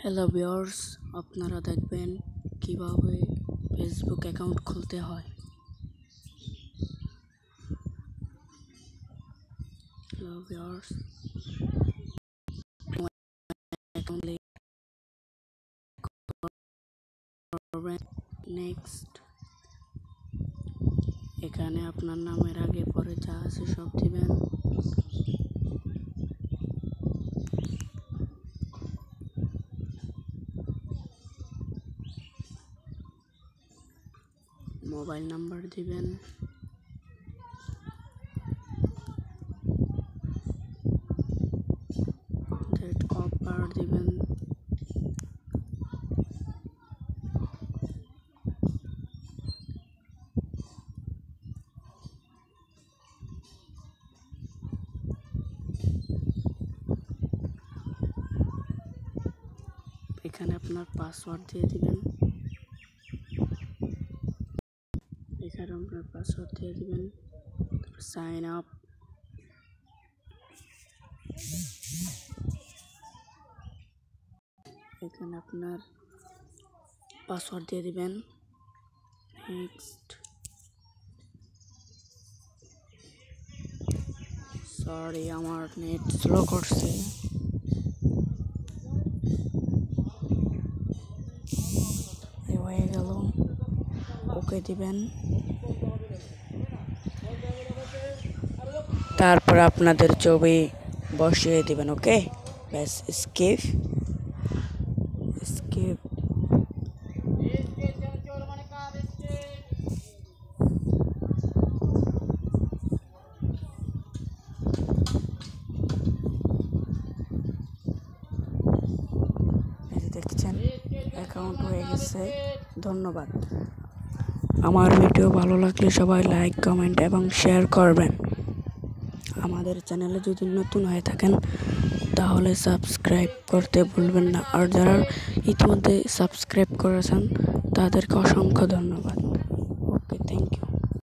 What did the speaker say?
Hello viewers, আপনারা দেখবেন কিভাবে ফেসবুক অ্যাকাউন্ট খুলতে হয়। হ্যালো ভিউয়ার্স, অ্যাকাউন্ট লিংক করবেন। নেক্সট, এখানে আপনার নামের আগে পরে যা আছে সব দিবেন। মোবাইল নাম্বার দিবেন। ডেট অফ বার্থ দিবেন। এখানে আপনার পাসওয়ার্ড দিয়ে দিবেন। এখানে আপনার পাসওয়ার্ড দিয়ে দিবেন। Sign up. এখানে আপনার পাসওয়ার্ড দিয়ে দিবেন। নেক্সট, সরি আমার নেট স্লো করছে। হয়ে গেল, ওকে দিবেন। তারপর আপনাদের ছবি বসিয়ে দিবেন। ওকে, ব্যাস, স্কিপ স্কিপ। দেখছেন অ্যাকাউন্ট হয়ে গেছে। ধন্যবাদ। আমার ভিডিও ভালো লাগলে সবাই লাইক, কমেন্ট এবং শেয়ার করবেন। আমাদের চ্যানেলে যদি নতুন হয়ে থাকেন তাহলে সাবস্ক্রাইব করতে ভুলবেন না। আর যারা ইতিমধ্যে সাবস্ক্রাইব করেছেন তাদেরকে অসংখ্য ধন্যবাদ। ওকে, থ্যাংক ইউ।